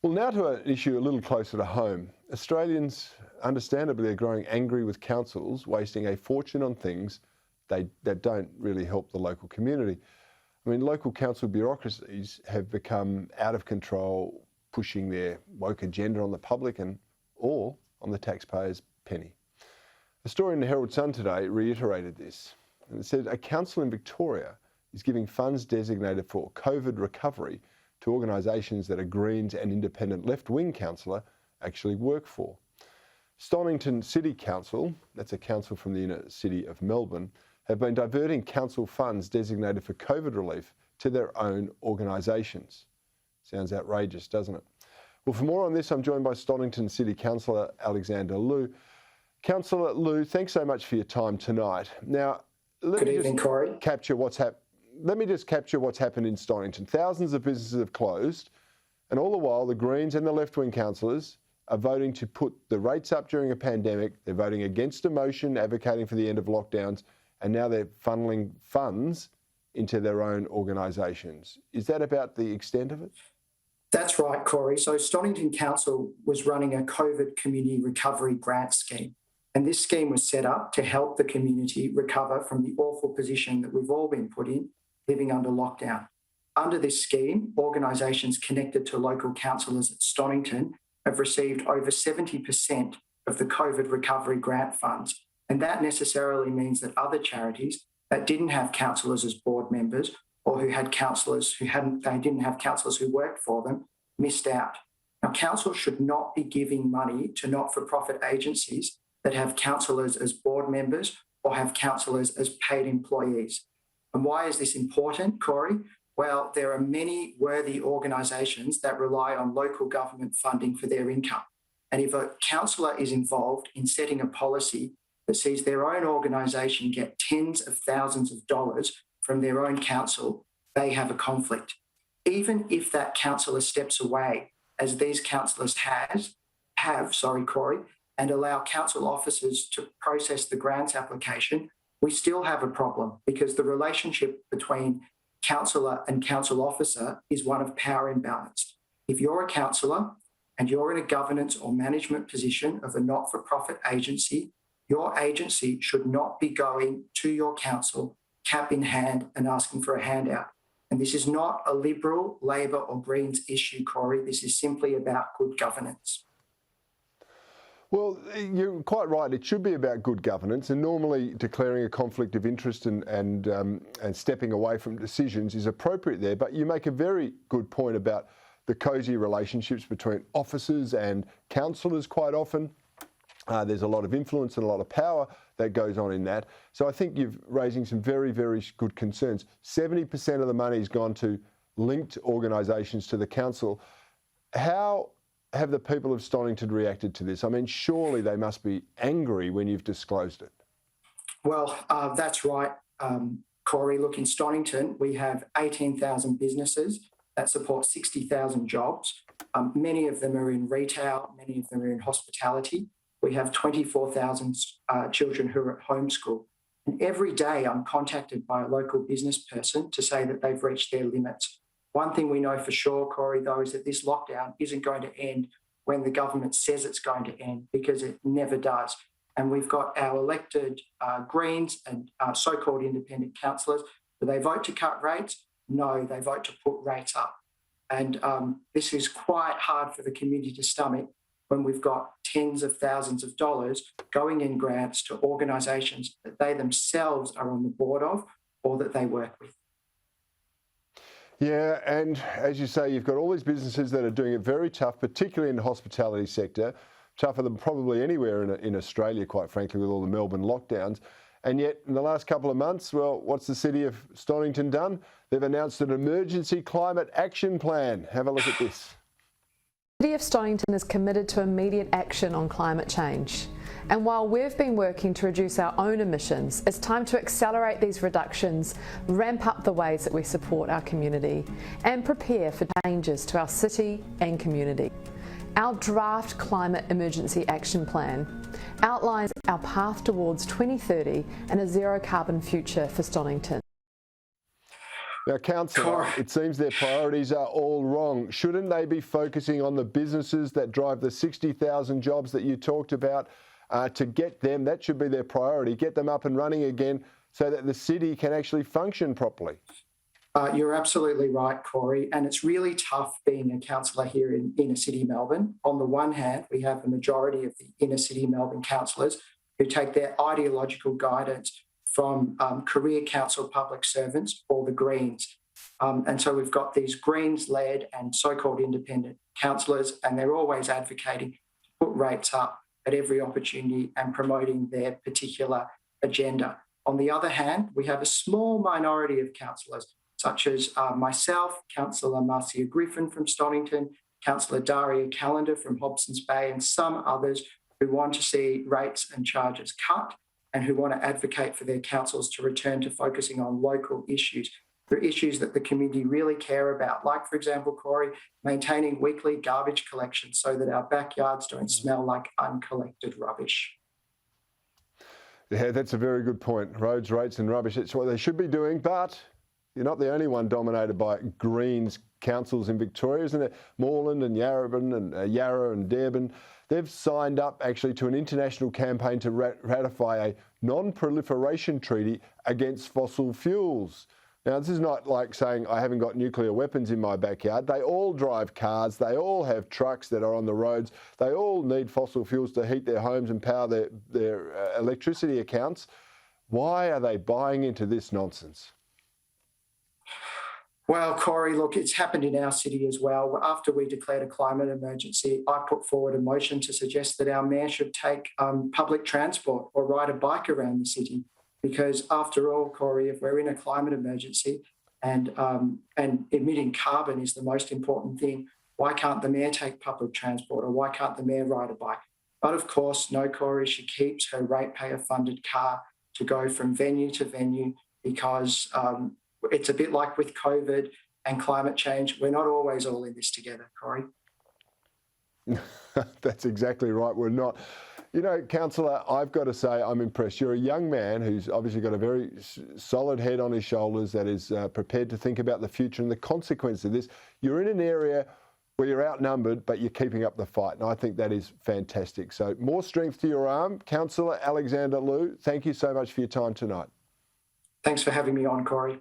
Well, now to an issue a little closer to home. Australians, understandably, are growing angry with councils wasting a fortune on things that don't really help the local community. I mean, local council bureaucracies have become out of control, pushing their woke agenda on the public and all on the taxpayer's penny. A story in the Herald Sun today reiterated this. And it said a council in Victoria is giving funds designated for COVID recovery to organisations that a Greens and independent left-wing councillor actually work for. Stonnington City Council, that's a council from the inner city of Melbourne, have been diverting council funds designated for COVID relief to their own organisations. Sounds outrageous, doesn't it? Well, for more on this, I'm joined by Stonnington City Councillor Alexander Liu. Councillor Liu, thanks so much for your time tonight. Now, let me just capture what's happened in Stonnington. Thousands of businesses have closed, and all the while the Greens and the left-wing councillors are voting to put the rates up during a pandemic. They're voting against a motion advocating for the end of lockdowns, and now they're funneling funds into their own organisations. Is that about the extent of it? That's right, Corey. So Stonnington Council was running a COVID community recovery grant scheme. And this scheme was set up to help the community recover from the awful position that we've all been put in, living under lockdown. Under this scheme, organisations connected to local councillors at Stonnington have received over 70% of the COVID recovery grant funds. And that necessarily means that other charities that didn't have councillors as board members or who had councillors who didn't have councillors who worked for them missed out. Now, council should not be giving money to not-for-profit agencies that have councillors as board members or have councillors as paid employees. And why is this important, Corey? Well, there are many worthy organisations that rely on local government funding for their income. And if a councillor is involved in setting a policy that sees their own organisation get tens of thousands of dollars from their own council, they have a conflict. Even if that councillor steps away, as these councillors have, Corey, and allow council officers to process the grants application, we still have a problem because the relationship between councillor and council officer is one of power imbalance. If you're a councillor and you're in a governance or management position of a not-for-profit agency, your agency should not be going to your council cap in hand and asking for a handout. And this is not a Liberal, Labor or Greens issue, Corey. This is simply about good governance. Well, you're quite right. It should be about good governance, and normally declaring a conflict of interest and stepping away from decisions is appropriate there. But you make a very good point about the cosy relationships between officers and councillors quite often. There's a lot of influence and a lot of power that goes on in that. So I think you're raising some very, very good concerns. 70% of the money has gone to linked organisations to the council. How have the people of Stonnington reacted to this? I mean, surely they must be angry when you've disclosed it. Well, that's right, Corey. Look, in Stonnington, we have 18,000 businesses that support 60,000 jobs. Many of them are in retail, many of them are in hospitality. We have 24,000 children who are at homeschool. And every day I'm contacted by a local business person to say that they've reached their limits. One thing we know for sure, Corey, though, is that this lockdown isn't going to end when the government says it's going to end, because it never does. And we've got our elected Greens and so-called independent councillors. Do they vote to cut rates? No, they vote to put rates up. And this is quite hard for the community to stomach when we've got tens of thousands of dollars going in grants to organisations that they themselves are on the board of or that they work with. Yeah, and as you say, you've got all these businesses that are doing it very tough, particularly in the hospitality sector, tougher than probably anywhere in Australia, quite frankly, with all the Melbourne lockdowns. And yet, in the last couple of months, well, what's the City of Stonnington done? They've announced an emergency climate action plan. Have a look at this. The City of Stonnington is committed to immediate action on climate change. And while we've been working to reduce our own emissions, it's time to accelerate these reductions, ramp up the ways that we support our community, and prepare for changes to our city and community. Our draft Climate Emergency Action Plan outlines our path towards 2030 and a zero carbon future for Stonnington. Now, Councillor, it seems their priorities are all wrong. Shouldn't they be focusing on the businesses that drive the 60,000 jobs that you talked about? To get them, that should be their priority, get them up and running again so that the city can actually function properly. You're absolutely right, Corey, and it's really tough being a councillor here in inner city Melbourne. On the one hand, we have a majority of the inner city Melbourne councillors who take their ideological guidance from career council public servants or the Greens. And so we've got these Greens-led and so-called independent councillors, and they're always advocating to put rates up at every opportunity and promoting their particular agenda. On the other hand, we have a small minority of councillors, such as myself, Councillor Marcia Griffin from Stonnington, Councillor Daria Callender from Hobsons Bay, and some others who want to see rates and charges cut and who want to advocate for their councils to return to focusing on local issues, the issues that the community really care about, like, for example, Corey, maintaining weekly garbage collection so that our backyards don't smell like uncollected rubbish. Yeah, that's a very good point. Roads, rates and rubbish, that's what they should be doing, but you're not the only one dominated by Greens councils in Victoria, isn't it? Moreland and Yarrabin and Yarra and Dearborn, they've signed up actually to an international campaign to ratify a non-proliferation treaty against fossil fuels. Now, this is not like saying I haven't got nuclear weapons in my backyard. They all drive cars. They all have trucks that are on the roads. They all need fossil fuels to heat their homes and power their electricity accounts. Why are they buying into this nonsense? Well, Corey, look, it's happened in our city as well. After we declared a climate emergency, I put forward a motion to suggest that our mayor should take public transport or ride a bike around the city. Because after all, Corey, if we're in a climate emergency and emitting carbon is the most important thing, why can't the mayor take public transport or why can't the mayor ride a bike? But of course, no, Corey, she keeps her ratepayer-funded car to go from venue to venue because it's a bit like with COVID and climate change. We're not always all in this together, Corey. That's exactly right. We're not. You know, Councillor, I've got to say I'm impressed. You're a young man who's obviously got a very solid head on his shoulders that is prepared to think about the future and the consequence of this. You're in an area where you're outnumbered, but you're keeping up the fight, and I think that is fantastic. So more strength to your arm. Councillor Alexander Liu, thank you so much for your time tonight. Thanks for having me on, Corey.